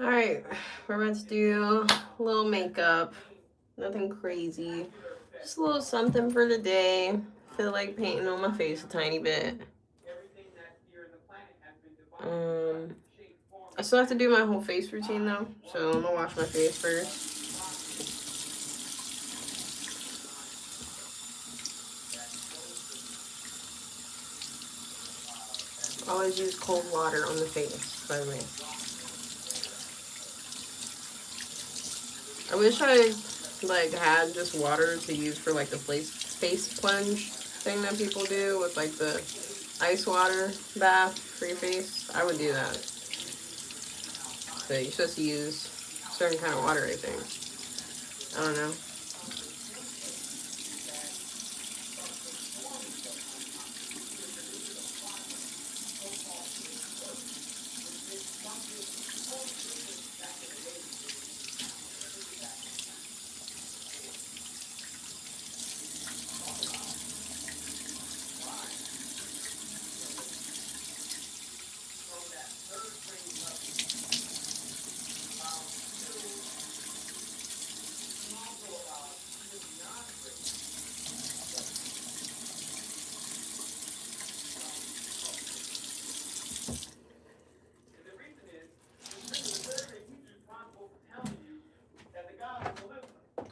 Alright, we're about to do a little makeup. Nothing crazy. Just a little something for the day. Feel like painting on my face a tiny bit. Um, I still have to do my whole face routine though, so I'm gonna wash my face first. Always use cold water on the face, by the way. I wish I like had just water to use for like the face plunge thing that people do with like the ice water bath for your face. I would do that. But you're supposed to use certain kind of water, I think. I don't know.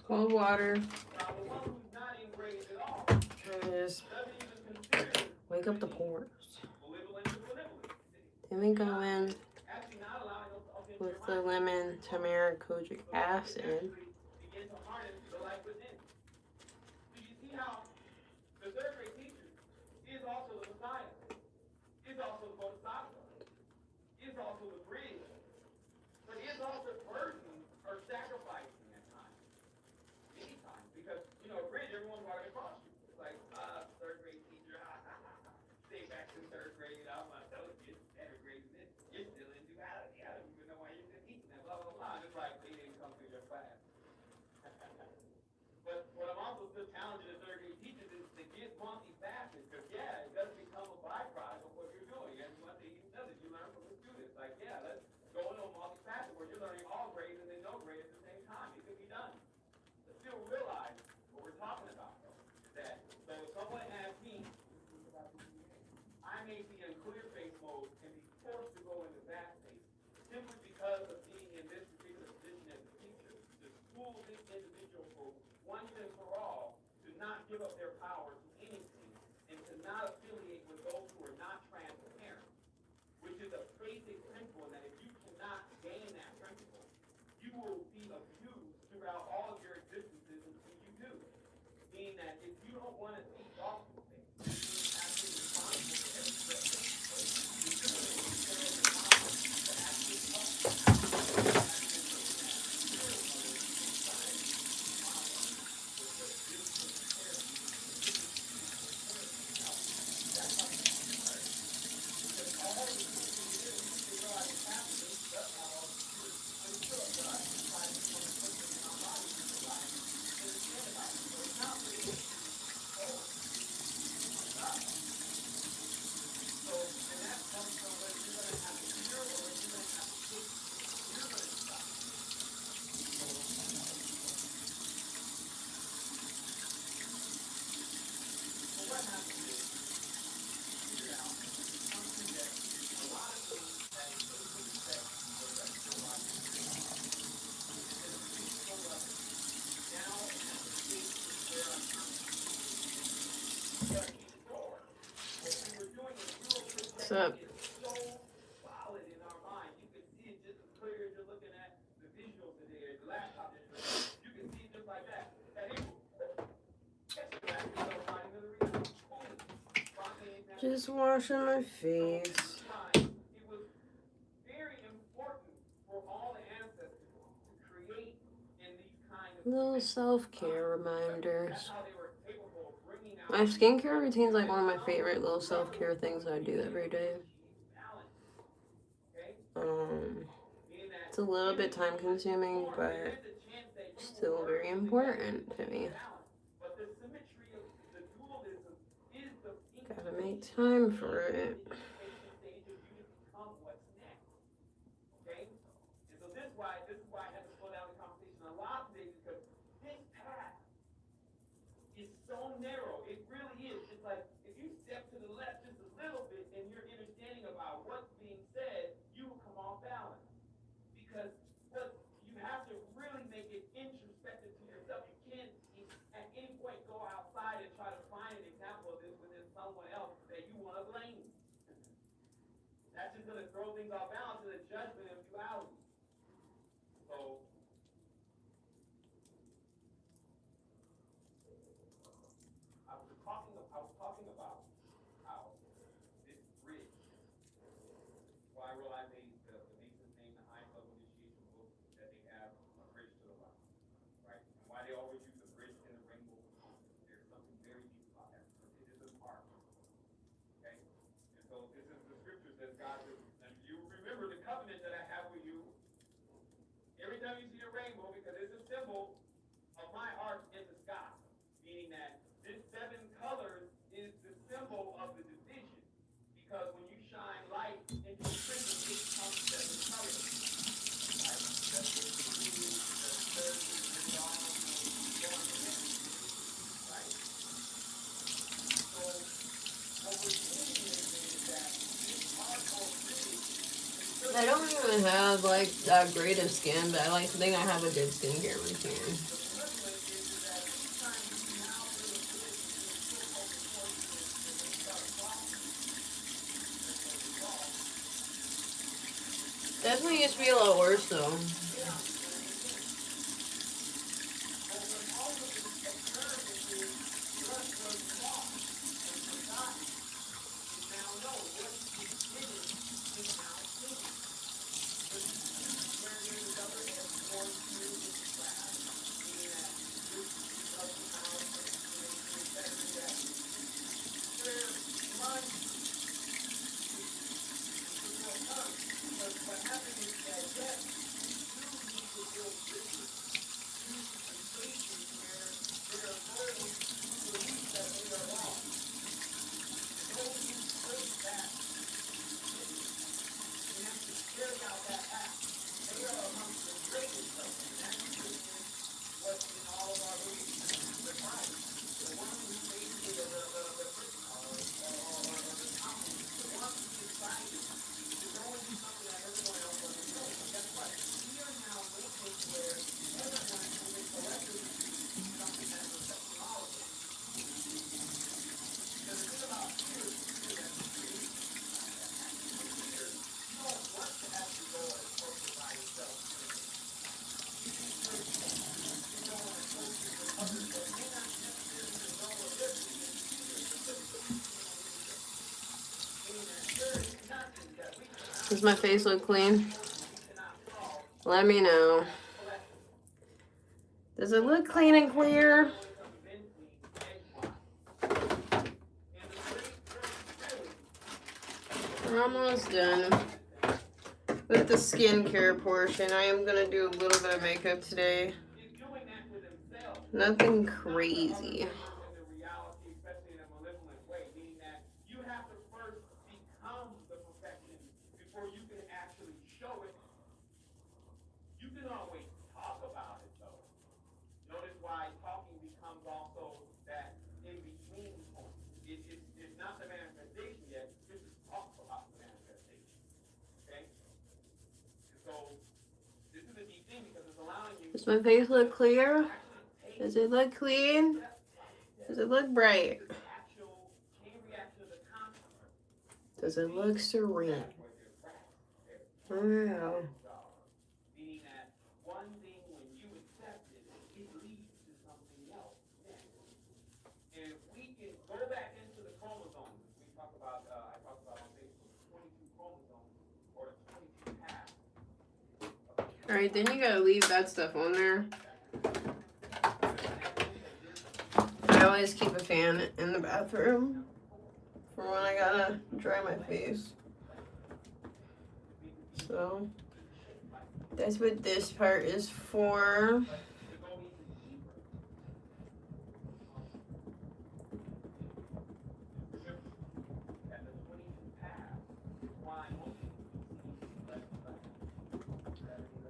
Cold water. Just wake up the pores. Then we go in with the lemon, turmeric, kojic acid. What's up? Just washing my face. Little self-care reminders. My skincare routine is like one of my favorite little self-care things I do every day. Um, it's a little bit time consuming, but still very important to me. Gotta make time for it. just going to throw things off balance in the judgment and duality. So, I was talking about how this bridge, well, I realized the Masons name the highest level initiation book that they have a bridge to the light, right? And why they always use the bridge and the rainbow, there's something very deep about that. It is an art, okay? And so this is the scripture says, God, and you remember the covenant that I have with you. Every time you see a rainbow, because it's a symbol of my art in the sky, meaning that this 7 colors is the symbol of the division. Because when you shine light into the prism, it becomes 7 colors. Right? That's the blue, the purple, the brown, the orange, right? So what we're seeing is that this art already, I don't even have like that great of skin, but I like to think I have a good skincare routine. Definitely used to be a lot worse though. Does my face look clean? Let me know. Does it look clean and clear? We're almost done with the skincare portion. I am going to do a little bit of makeup today. Nothing crazy. Does my face look clear? Does it look clean? Does it look bright? Does it look serene? Wow. Alright, then you gotta leave that stuff on there. I always keep a fan in the bathroom for when I gotta dry my face. So, that's what this part is for.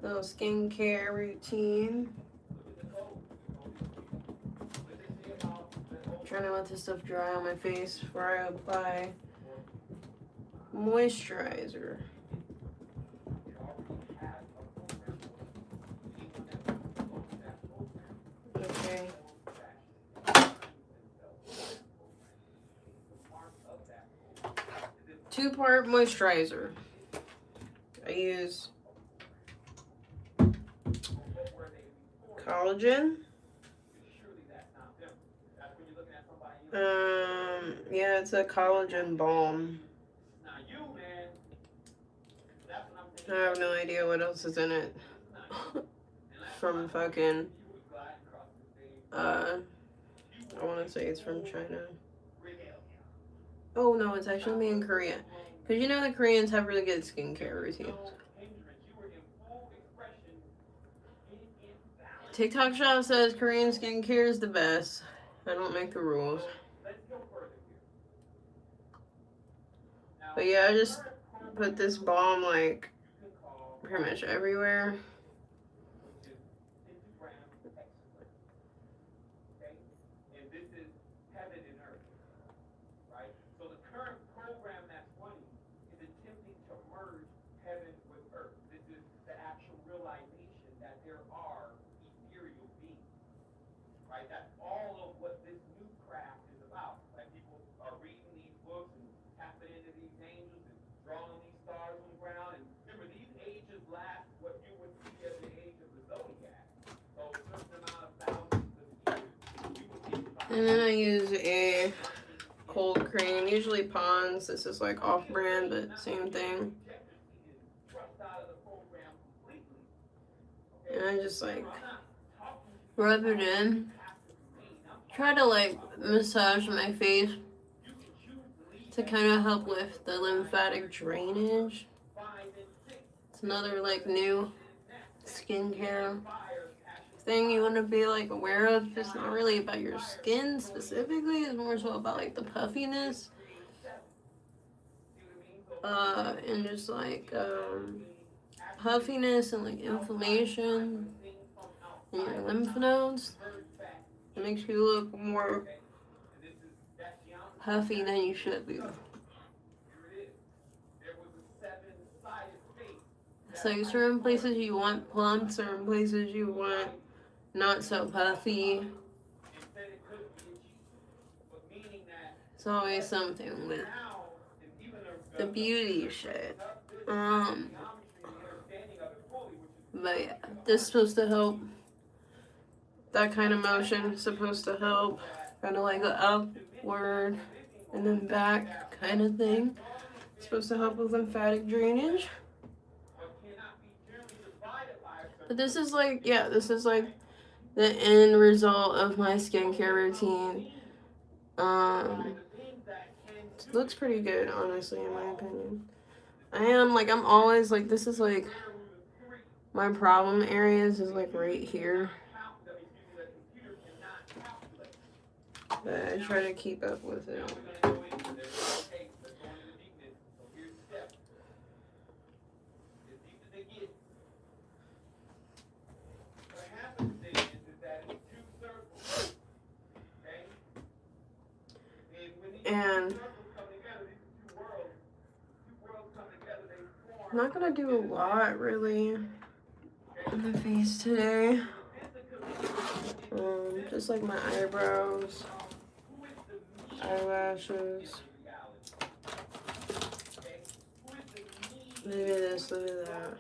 Little skincare routine. Trying to let this stuff dry on my face before I apply moisturizer. Okay. 2-part moisturizer. I use What were they before? collagen. Surely that's not them. That's when you're looking at somebody. Yeah, it's a collagen balm. Now you, man. That's what I'm I saying. have no idea what else is in it. From fucking, I want to say it's from China. Oh no, it's actually made in Korea. Because you know the Koreans have really good skincare routines. TikTok Shop says Korean skincare is the best. I don't make the rules. But yeah, I just put this balm like pretty much everywhere. And then I use a cold cream, usually Pond's. This is like off-brand, but same thing. And I just like rub it in. Try to like massage my face to kind of help with the lymphatic drainage. It's another like new skincare thing you want to be like aware of. It's not really about your skin specifically, it's more so about like the puffiness and just like puffiness and like inflammation in your lymph nodes. It makes you look more puffy than you should be. So certain places you want plump, certain places you want not so puffy. It's always something with the beauty shit. But yeah, this is supposed to help. That kind of motion is supposed to help. Kind of like an upward and then back kind of thing. It's supposed to help with lymphatic drainage. But this is like, yeah, this is like the end result of my skincare routine. It looks pretty good, honestly, in my opinion. I'm always like, this is like, my problem areas is like right here. But I try to keep up with it. And I'm not gonna do a lot really on the face today. Just like my eyebrows, eyelashes, maybe this, maybe that.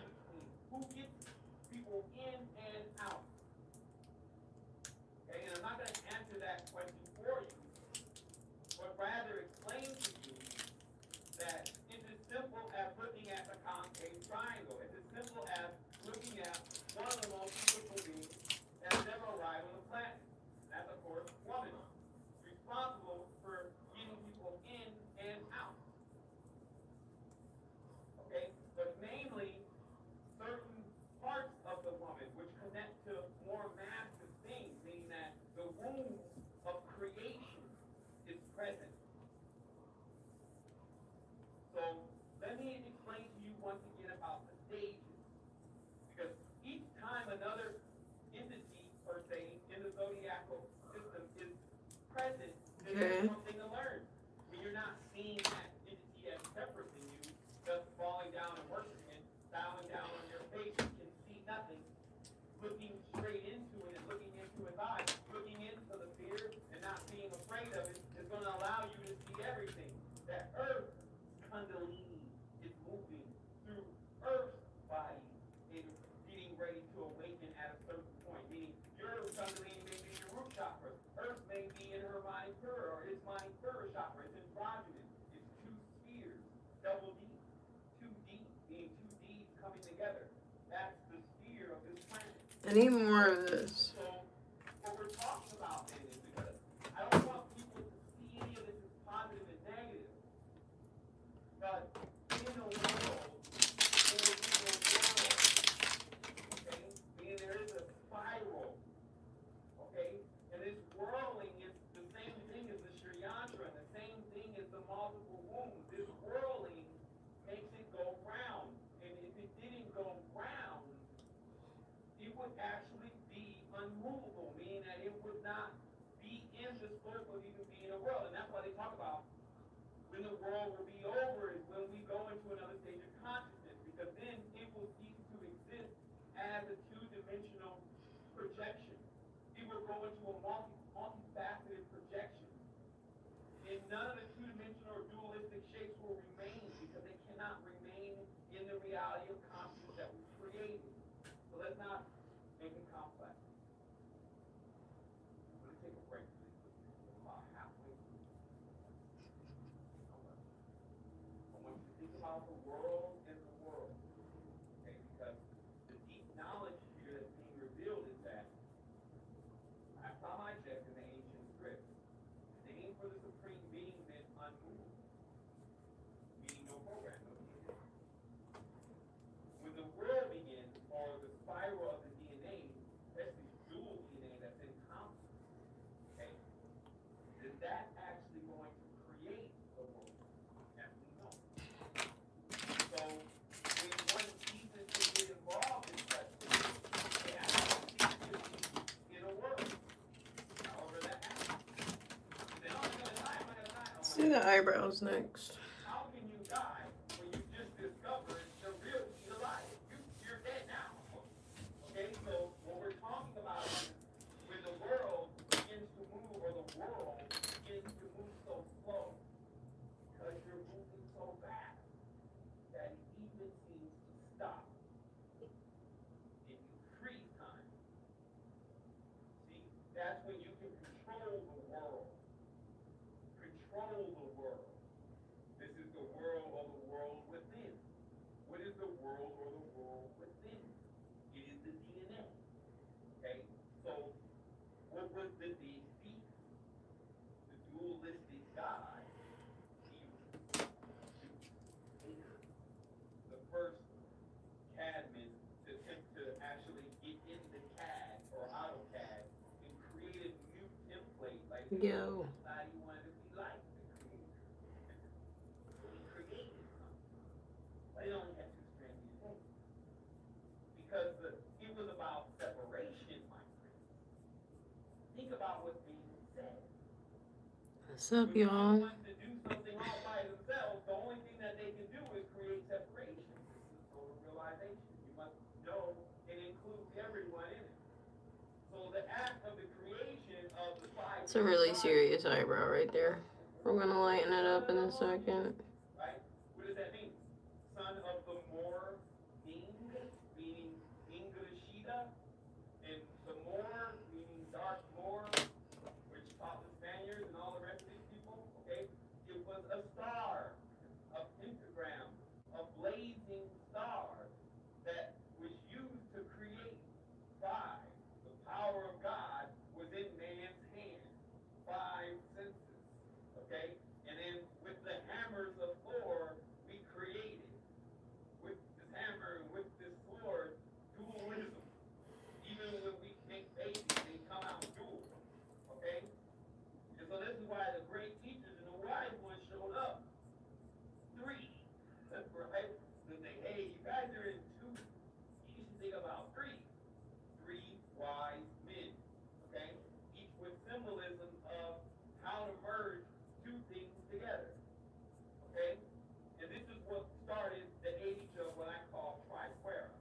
Okay. I need more of this. So what we're talking about then is because I don't want people to see any of this as positive and negative, but in a world, okay, meaning there is a spiral, okay, and this whirling is the same thing as the Sri Yantra, and the same thing as the multiple wounds. This whirling makes it go round, and if it didn't go round, it would actually be unmovable, meaning that it would not be in the scope of even being a world. And that's why they talk about when the world will be over is when we go into another stage of consciousness, because then it will cease to exist as a two-dimensional projection. It will go into a multifaceted projection. And none of the two-dimensional or dualistic shapes will remain, because they cannot remain in the reality of consciousness that was created. So let's not make it complex. I'm going to take a break really quickly. I'm about halfway through. I want you to think about the world and the world. Okay, because the deep knowledge here that's being revealed is that last time I checked in the ancient scripts, the name for the supreme being meant unmovable, meaning no program, no DNA. When the world begins, or the spiral of the DNA, especially dual DNA that's in common, okay, is that actually going to create the world as we know? So when one ceases to get involved in such things, they actually cease to be in a world. However that happens. Then, oh, I'm gonna die, I'm gonna die. Oh, Let's do the eyebrows next. how can you die when you just discovered the real key to life? You're dead now. Okay, so what we're talking about is when the world begins to move, or the world begins to move so slow, because you're moving so fast that it even seems to stop. And you freeze time. See, that's when you can control the world. Control the world. This is the world or the world within. What is the world or the world within? It is the DNA. Okay? So, what was the defeat? The dualistic God, the first Cadman to attempt to actually get into CAD or AutoCAD and create a new template like Yo. society wanted to be like the creator. So he created something. But it only had two strands of DNA. Because it was about separation, my friends. Think about what's being said. What's up, When y'all? someone wants to do something all by themselves, the only thing that they can do is create separation. This is total realization. You must know it includes everyone in it. So the act of the creation of the five. It's a really serious eyebrow right there. We're gonna lighten it up in a second. Right? What does that mean? Son of the Moor Ning, meaning Ingashida, and the Moor meaning dark Moor, which taught the Spaniards and all the rest of these people. Okay, it was a star, a pentagram, a blazing star that was used to create five. The power of God was in man's hand. Five senses. Okay? And then with the hammers of Thor, we created. With this hammer and with this sword, dualism. Even when we make babies, they come out dual. Okay? And so this is why the great teachers and the wise ones showed up. Three. Right? To say, hey, you guys are in two. You should think about three. Three wise men. Okay? Each with symbolism of how to merge two things together. Okay? And this is what started the age of what I call triquera,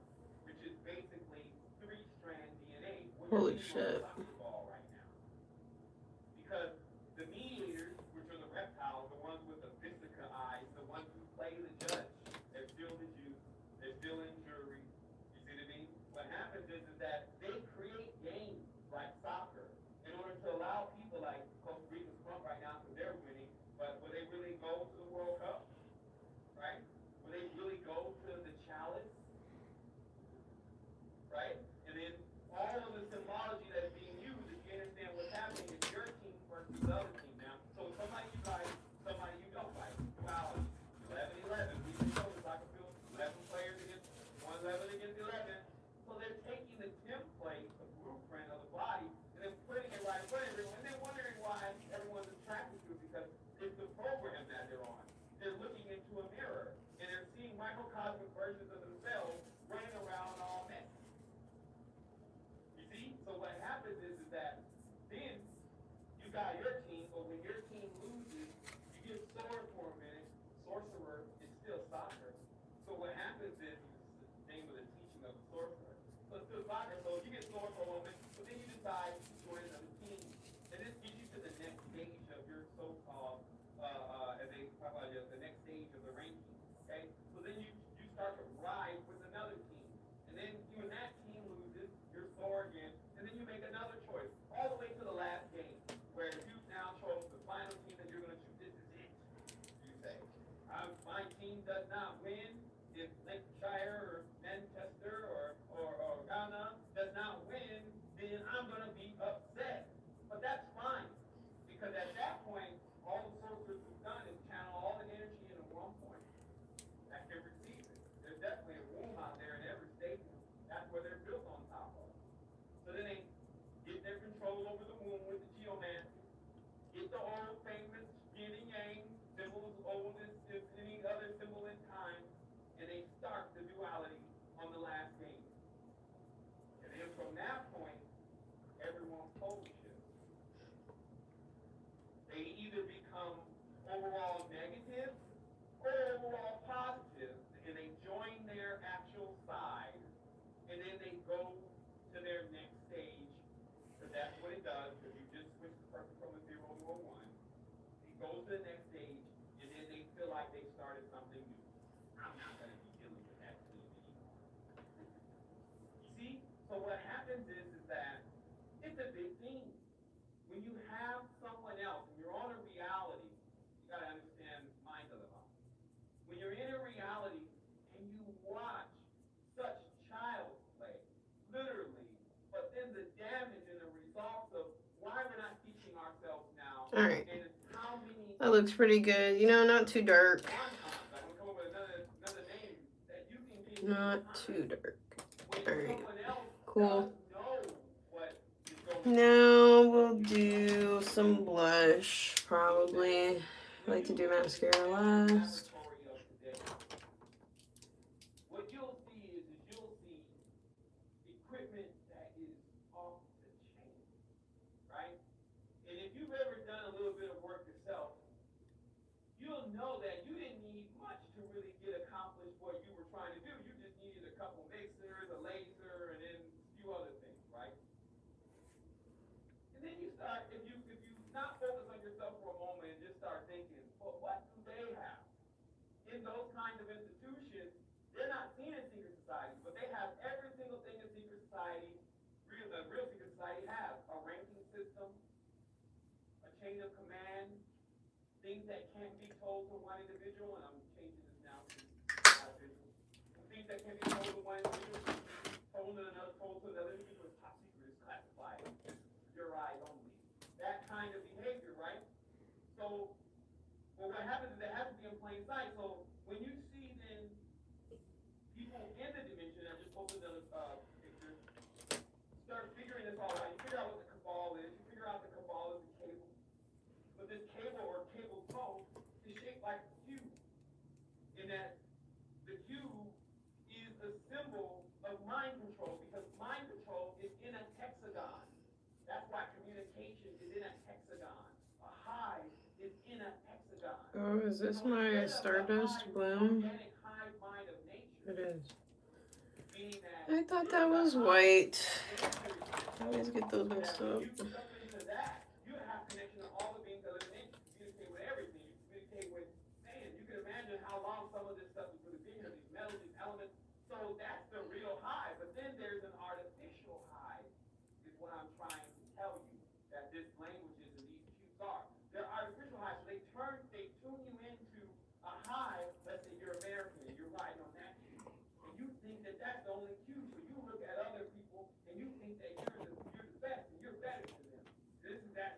which is basically three-strand DNA. Holy shit. Right now. Because the mediators, which are the reptiles, the ones with the Vesica eyes, the ones who play the judge, they're still the Jews, they're still in jury. You see what I mean? What happens is that they create games like soccer in order to allow people like Costa Rica's front right now because they're winning, but will they really go to the World Cup? Right? Will they really go to the chalice? Right? And then all you got your team, but when your team loses, you get sore for a minute. Sorcerer is still soccer. So what happens is, this is the name of the teaching of the sorcerer. So it's still soccer, so you get sore for a moment, but then you decide to join another team. And this gets you to the next stage of your so-called, as they talk about it, the next stage of the ranking. Okay? So then you start to ride with another team. And then you and that team loses, you're sore again, and then you make another choice, all the way to the last game, where you now chose the final team that you're going to choose. This is it, you say. My team does not win. If Lancashire or Manchester or Ghana does not win, then I'm going to be upset. But that's fine, because at that point, all the sorcerers have done is channel all the energy into one point that can receive it. There's definitely a womb out there in every stadium. That's where they're built on top of. So then they get their control over the womb with the geomancy, get the old famous yin and yang, symbols old as any other symbol in time, and they start the duality on the last game. And then from that point, everyone's pole shifts. They either become overall negative or overall positive, and they join their actual side, and then they go to their next stage, because that's what it does, because you just switched the person from a 0 to a 1. It goes to the next stage, and then they feel like they started something new. I'm not going to be dealing with that team anymore. You see? So what happens is that it's a big thing. When you have someone else, and you're on a reality, you got to understand mind of the mind. When you're in a reality and you watch such child's play, literally, but then the damage and the results of why we're not teaching ourselves now, All right. and how many That looks pretty good. You know, not too dark. wontons, I'm gonna come up with another name that you can be. Not too dark. When All right. someone else Cool. does know what is going on. Now we'll do some blush, probably. I like to do mascara last. What you'll see is you'll see equipment that is off the chain, right? And if you've ever done a little bit of work yourself, you'll know that you didn't need much to really get accomplished what you were trying to do. You just needed a couple mixers, a laser, and then a few other things, right? And then you start, if you not focus on yourself for a moment and just start thinking, well, what do they have? In those kinds of institutions, they're not seen as secret societies, but they have every single thing a secret society, a real secret society has. A ranking system, a chain of command, things that can't be told to one individual, and I'm changing this now to visual. Things that can be told to one individual, told to another individual, is top secret, is classified, your eyes only. That kind of behavior, right? So, well, what happens is it has to be in plain sight. So when you see then people in the dimension, I just posted another picture, start figuring this all out. You figure out what the cabal is. You figure out the cabal is a cable. But this cable or cable toe is shaped like a cube. In that the cube is a symbol of mind control, because mind control is in a hexagon. That's why communication is in a hexagon. A hive is in a hexagon. Oh, is this my Stardust Bloom? It is. I thought that was white. I always get those mixed up. You have connection to all the beings that live in nature. You communicate with everything. You communicate with sand. You can imagine how long some of this stuff is really been here, these metals, these elements. So that's the real hive. But then there's an artificial hive, is what I'm trying to tell you, that this languages and these cubes are. They're artificial hives. So they tune you into a hive. Let's say you're American and you're riding on that cube. And you think that that's the only cube. So you look at other people and you think that you're the best and you're better than them. This is that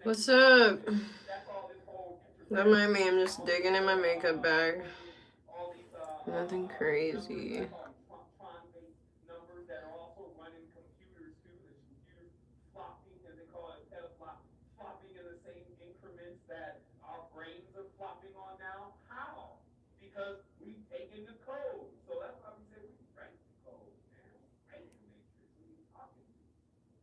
What's up? That's all this whole Don't mind extraterrestrial me, I'm and just all these digging in my makeup bag. Nothing numbers, I crazy. call them Tron-based numbers that are also running computers too. There's computers flopping, as they call it, petaflop, flopping in the same increments that our brains are flopping on now. How? Because we've taken the code. So that's why we say we break the code, man. We break the matrix. What are you talking about?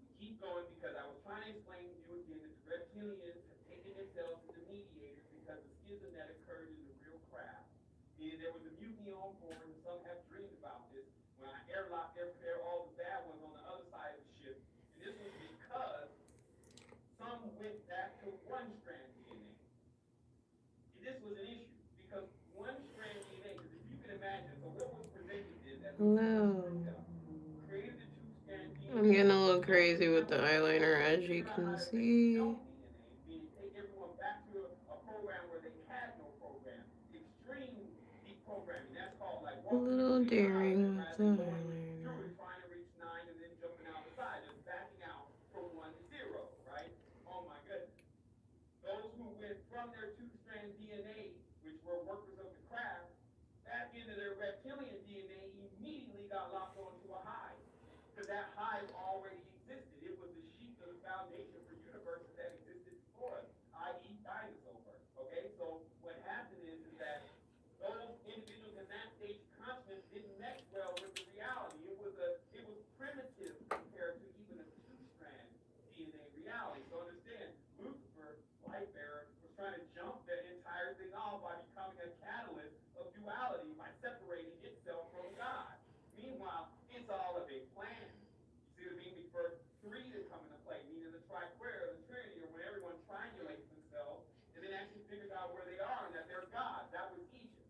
We keep going because I was trying to explain to you again that the reptilians have taken themselves as the mediators because the schism that occurred in the real craft. Meaning there was a mutiny on board, and some have dreamed about this. When I airlocked all the bad ones on the other side of the ship, and this was because some went back to one strand DNA. And this was an issue because one strand DNA, because if you can imagine, so what was presented is that when you first Hello. grew up, created the two strand I'm DNA, getting a little now crazy with the remember, eyeliner, as you figure out can how to make see. no DNA, meaning take everyone back to a program where they had no program. Extreme deprogramming. That's called like A walking little between daring eyelids with rather the than going through eyeliner. it, trying to reach 9 and then jumping out the side, just backing out from 1 to 0, right? Oh my goodness. Those who went from their two-strand DNA, which were workers of the craft, back into their reptilian DNA, immediately got locked onto a hive. Because that hive already existed. It was the sheet of the foundation for universes that existed before us, i.e. dinosaurs. Okay, so what happened is that those individuals in that stage of consciousness didn't mesh well with the reality. It was primitive compared to even a two-strand DNA reality. So understand, Lucifer, light bearer, was trying to jump the entire thing off by becoming a catalyst of duality by separating itself from God. Meanwhile, it's all a big plan. You see what I mean? For three to come into play, meaning the triquetra, the Trinity, or when everyone triangulates themselves and then actually figures out where they are and that they're God. That was Egypt.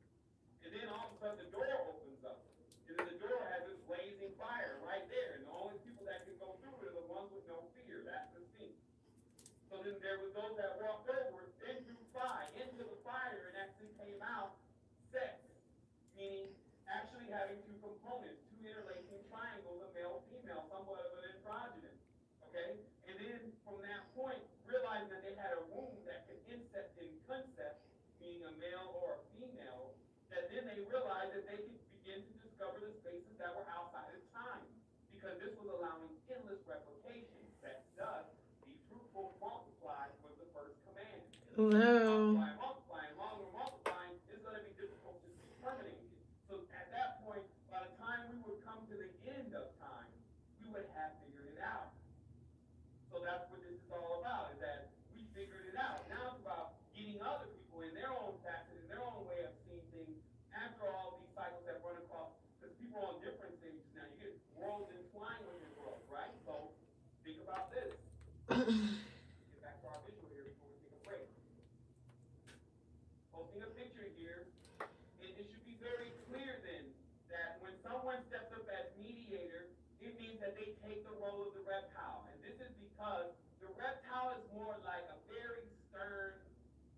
And then all of a sudden the door opens up. And then the door has this blazing fire right there. And the only people that can go through it are the ones with no fear. That's the Sphinx. So then there was those that walked over, then threw fire into the fire and actually came out sex, meaning actually having two components, two interlacing triangles, a male, female, somewhat of an androgynous. Okay? And then from that point, realizing that they had a womb that could incept in concept, meaning a male or a female, that then they realized that they could begin to discover the spaces that were outside of time. Because this was allowing endless replication. Sex does. Be fruitful, multiply was the first command. Hello. Multiply, multiply, and longer multiplying is going to be difficult to be terminated. So at that point, by the time we would come to the end of time, we would have figured it out. So that's what this is all about, is that we figured it out. Now it's about getting other people in their own facet, in their own way of seeing things after all these cycles that run across, because people are on different stages now. You get worlds entwined within worlds, right? So think about this. Get back to our visual here before we take a break. Posting a picture here, it should be very clear then that when someone steps up as mediator, it means that they take the role of the reptile. And this is because the reptile is more like a very stern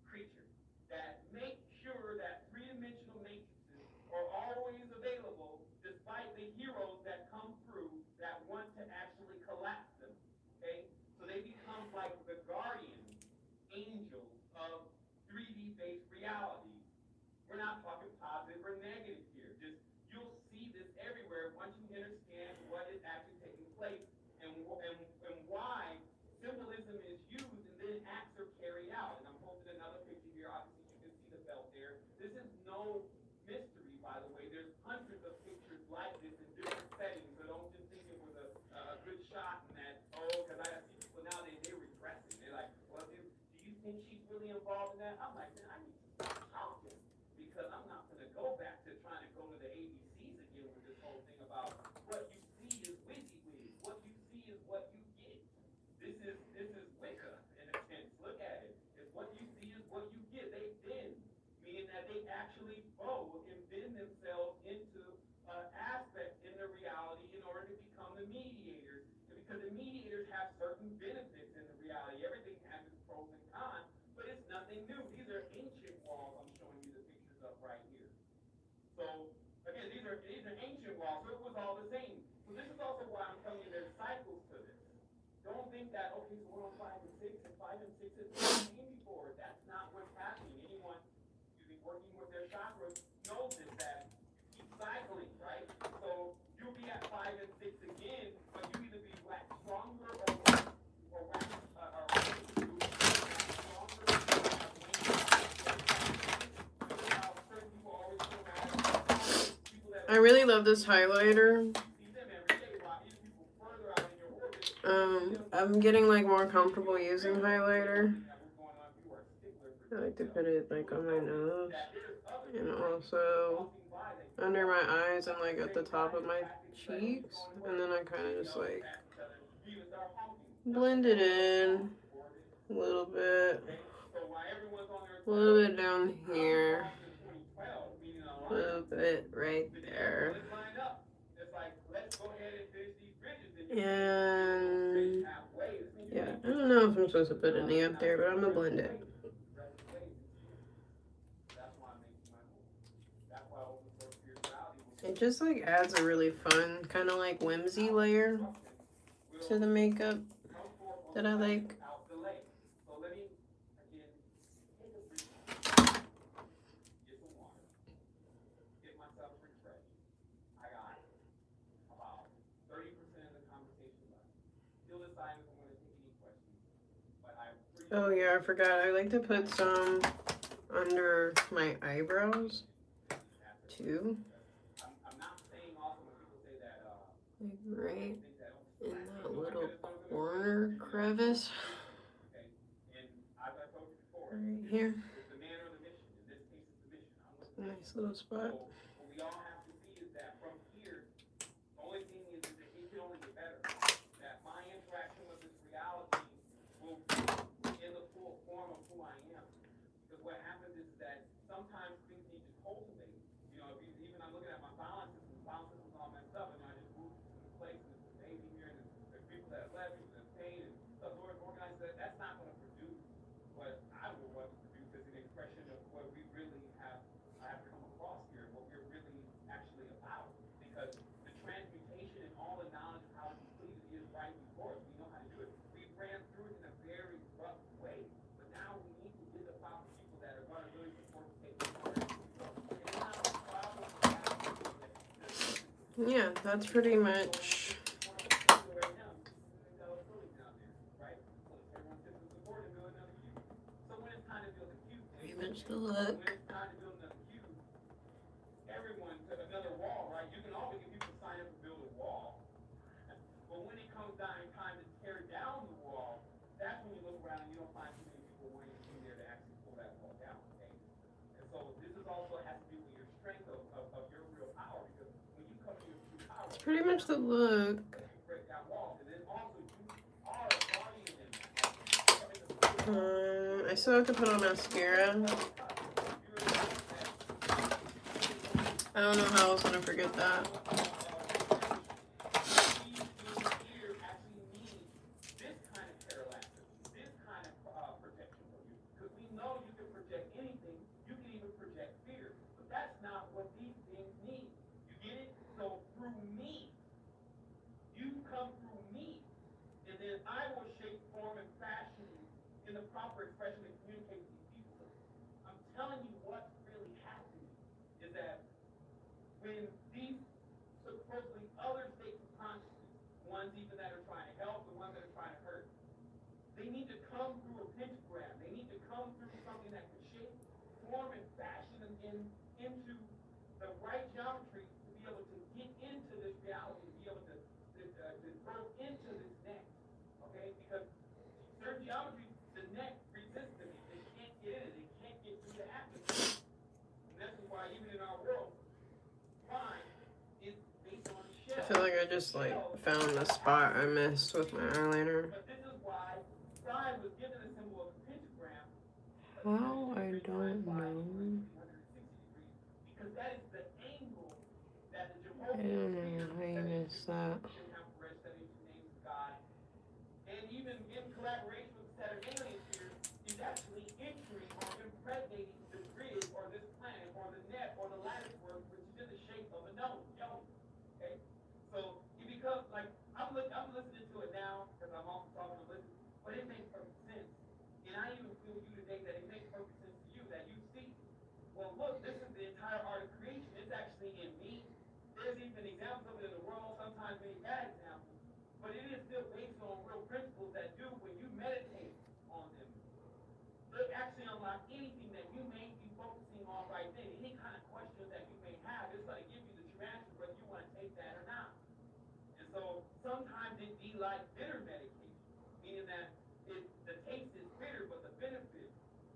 creature that makes sure that three-dimensional matrices are always available despite the heroes that come through that want to actually collapse them. Okay? So they become like the guardian angels of 3D-based realities. We're not talking positive or negative here. Just you'll see this everywhere once you understand what is actually taking place and why symbolism is used and then acts are carried out. And I'm posting another picture here. Obviously, you can see the belt there. This is no mystery, by the way. There's hundreds of pictures like this in different settings. So don't just think it was a good shot in that. Oh, because I see people nowadays they're regressing. They're like, well, do you think she's really involved in that? I'm like, man, I need to stop talking because I'm not going to go back to trying to go to the ABCs again with this whole thing about what you see is WYSIWYG. What you see is what you get. This is Wicca in a sense. Look at it. It's what you see is what you get. They bend, meaning that they actually bow and bend themselves into aspects in the reality in order to become the mediators. And because the mediators have certain benefits in the reality, everything has its pros and cons, but it's nothing new. These are ancient walls I'm showing you the pictures of right here. So again, these are ancient walls, so it was all the same. So this is also why I'm telling you there's cycles to this. don't think that, okay, so we're on 5 and 6, and 5 and 6 is what we came before. That's not what's happening. Anyone using working with their chakras knows this, that you keep cycling, right? So you'll be at 5 and 6 again, but you either be wax stronger or wax or you'll be wax stronger or wax how certain people always feel mad people that I really love this highlighter. see them every day, while these people further out in your orbit. I'm getting like more comfortable using highlighter. I like to put it like on my nose and also under my eyes and like at the top of my cheeks, and then I kind of just like blend it in a little bit down here, a little bit right there. And yeah, I don't know if I'm supposed to put any up there, but I'm gonna blend it. It just like adds a really fun kind of like whimsy layer to the makeup that I like. Oh yeah, I forgot. I like to put some under my eyebrows too. Like right in that little corner crevice. Right here. Nice little spot. Sometimes things need to cultivate. You know, even I'm looking at my balance system all messed up, and I just moved to places, maybe here, and there's people that left, people that paid, and stuff organized. That's not going to produce what I would want to produce as an expression of what we really have come across here, what we're really actually about. Because the transmutation and all the knowledge of how to complete it is right before us. We know how to do it. We ran through it in a very rough way, but now we need to get about the people that are going to really support the technique. Yeah, that's pretty much. Pretty much the look. Everyone to another wall, right? You can always get people to sign up and build a wall. But when it comes down time to tear down the wall, that's when you look around and you don't find too many people wanting to be there to actually pull that wall down. Okay? And so this is also has to do with your strength of your real power, because when you come to your true power, It's pretty much the look. you break down walls, and then also you are guardian in I still have to put on mascara. I don't know how I was gonna forget that. I will shape, form, and fashion you in the proper expression to communicate with these people. I'm telling you what really happened is that when these supposedly other states of consciousness, ones even that are trying to help, the ones that are trying to hurt, they need to come through a pentagram. They need to come through something that can shape, form, and fashion them into the right geometry to be able to get into this reality, to be able to grow into this neck. Okay? Because certain geometries, the neck resists them. They can't get in it. They can't get through the atmosphere. And this is why even in our world, time is based on a shell. I feel like I just like found the spot I missed with my eyeliner. But this is why time was given a symbol of a pentagram. How? I don't know. Because that is the angle that the I don't know how you missed that. And even in collaboration with the Saturnalian sphere, is actually entering or impregnating the grid or this planet or the net or the lattice work, which is in the shape of a nose. Okay? So it becomes like I'm listening to it now because I'm also examples of it in the world, sometimes many bad examples, but it is still based on real principles that do, when you meditate on them, they actually unlock anything that you may be focusing on right then. Any kind of question that you may have, it's going to give you the true answer whether you want to take that or not. And so sometimes it be like bitter medication, meaning that the taste is bitter, but the benefit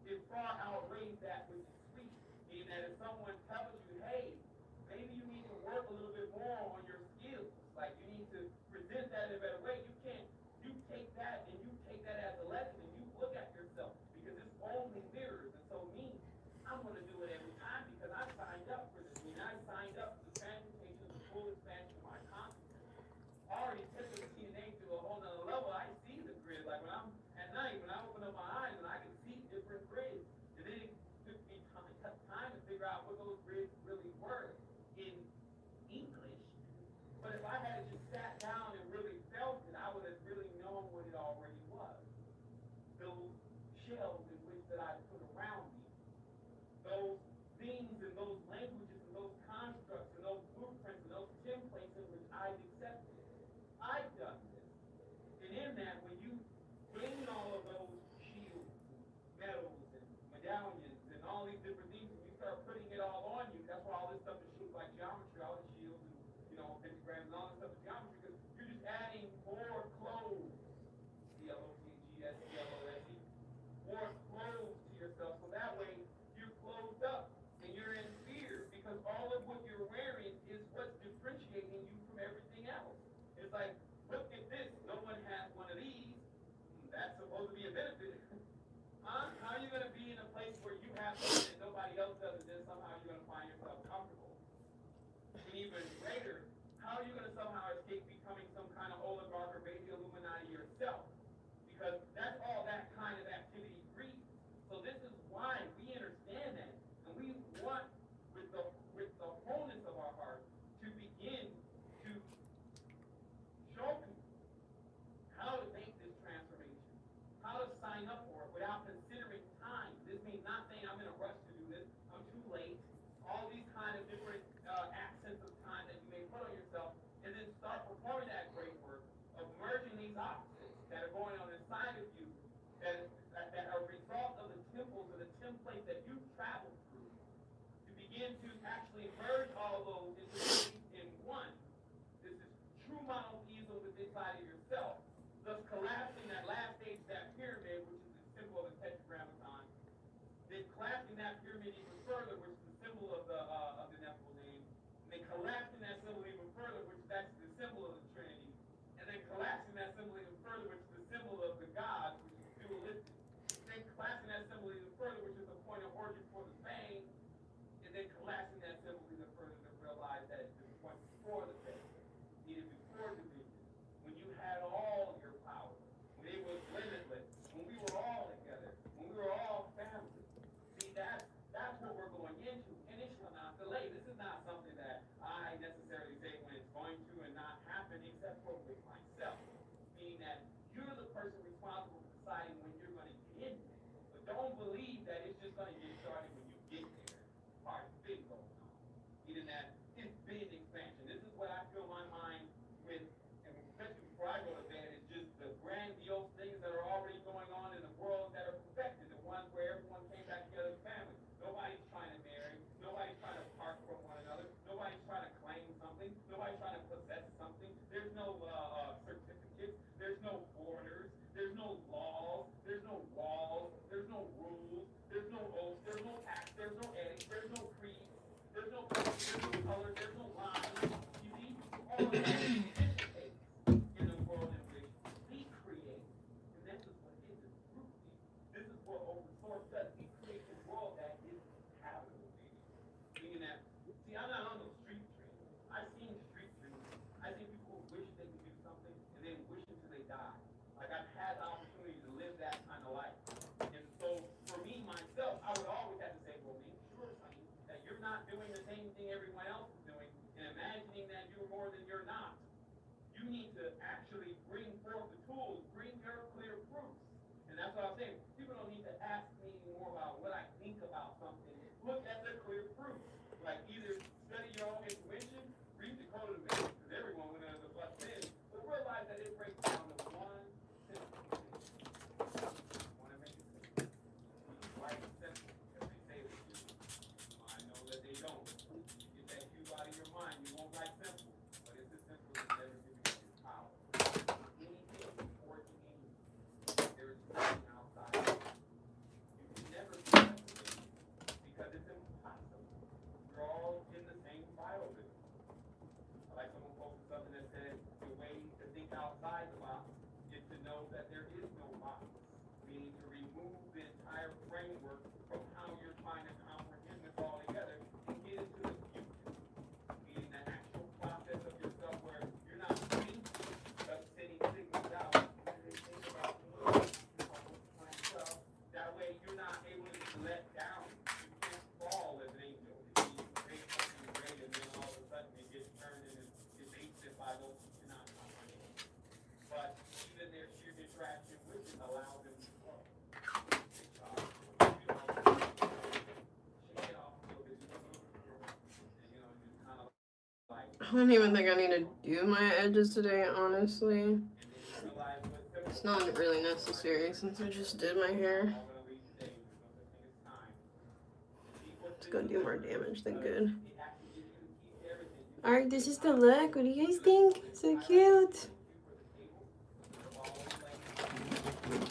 is far outweighs that which is sweet. Meaning that if someone tells you, hey, maybe you need to work a little bit more on your skills, like you need to present that in a better way, you take that and you take that as a lesson and you look at yourself, because it's only mirrors. And so me, I'm going to do it every time because I signed up for this. I mean, I signed up for the transmutation, the full expansion of my consciousness. Already taking the TNA to a whole nother level. I see the grid. Like when I'm at night, when I open up my eyes and I can see different grids. And then it took me time to figure out what those grids really were in English. But if I had just sat down and really felt it, I would have really known what it already was. Those shells in which that I put around me, those things and those languages and those constructs and those blueprints and those templates in which I've accepted. I've done this. And in that, when you gain all of those shields and medals and medallions and all these different things, and you start putting it all on you, that's why all this stuff is shaped like geometry, all the shields and, pentagrams and all this stuff is geometry, because you're just adding more clothes, C-L-O-T-G-S-C-L-O-S-E, more clothes to yourself, so that way you're clothed up and you're in fear, because all of what you're wearing is what's differentiating you from everything else. It's like, look at this, no one has one of these, that's supposed to be a benefit. Huh? How are you going to be in a place where you have something that nobody else does, and then somehow you're going to find yourself comfortable? And even greater, how are you going to somehow escape becoming some kind of oligarch or baby Illuminati yourself? Because that's all that kind of activity breeds. So this is why we understand that, and we want, with the wholeness of our heart, to begin to show people how to make this transformation, how to sign up for it without considering time. This means not saying I'm in a rush to do this, I'm too late, all these kind of different accents of time that you may put on yourself, and then start performing that great work of merging these opposites that are going on inside of you, that are a result of the temples or the templates that you've traveled through, to begin to actually merge all those in one. This is true monotheism within inside of yourself, thus collapsing that last stage, that pyramid, which is the symbol of the tetragrammaton, then collapsing that pyramid even further, which is the symbol of the Nephilim, and then collapsing that symbol even further, which is actually the symbol of the Trinity, and then collapsing that symbol even further, which is the symbol of the God, which is dualistic, then collapsing that symbol even further, which is the point of origin for the fame, and then collapsing that symbol even further to realize that it's the point before the fame, needed before division, when you had all your power, when it was limitless, when we were all together, when we were all family. See, that's what we're going into, and it shall not delay. This is not something that I necessarily say when it's going to and not happen, except for with myself. Meaning that you're the person responsible for deciding when you're going to get in there. But don't believe that it's just going to get started when you get there. Part big going on. Meaning that it's big expansion. This is what I fill my mind with, and especially before I go to bed, is just the grandiose things that are already going on in the world that are perfected, the ones where everyone came back together as family. Nobody's trying to marry. Nobody's trying to part from one another. Nobody's trying to claim something. Nobody's trying to possess something. There's no certificates. There's no borders. There's no laws. There's no walls. There's no rules. There's no oaths. There's no acts. There's no edits. There's no creeds. There's no color. There's no lines. You see, all of that dissipates in the world in which we create. And this is what it is. This is what open source does. We create a world that is habitable. Meaning that, see, I'm not on those street dreams. I've seen street dreams. I've seen people who wish they could do something and then wish until they die. Like, I've had the opportunity to live that kind of life. And so, for me, myself, I would always have to say, well, make sure, Sonny, that you're not doing the same thing everyone else is doing and imagining that you're more than you're not. You need to actually bring forth the tools, bring your clear proofs. And that's what I'm saying. People don't need to ask me more about what I think about something. Look at the clear proof. Like, either study your own intuition, read the Code of the Vinci, reliable, cannot comprehend. But even their sheer interaction with it allows them to grow. Shake it off a little bit, and just kind of like, I don't even think I need to do my edges today, honestly. and then you realize what It's not really necessary since I just did my hair. all gonna leave today. There's no such thing as time. Keep what's It's been gonna do more delivered, damage than because good. it actually gives you the key to everything. Alright, this is the look. What do you guys think? So cute. For the table, while playing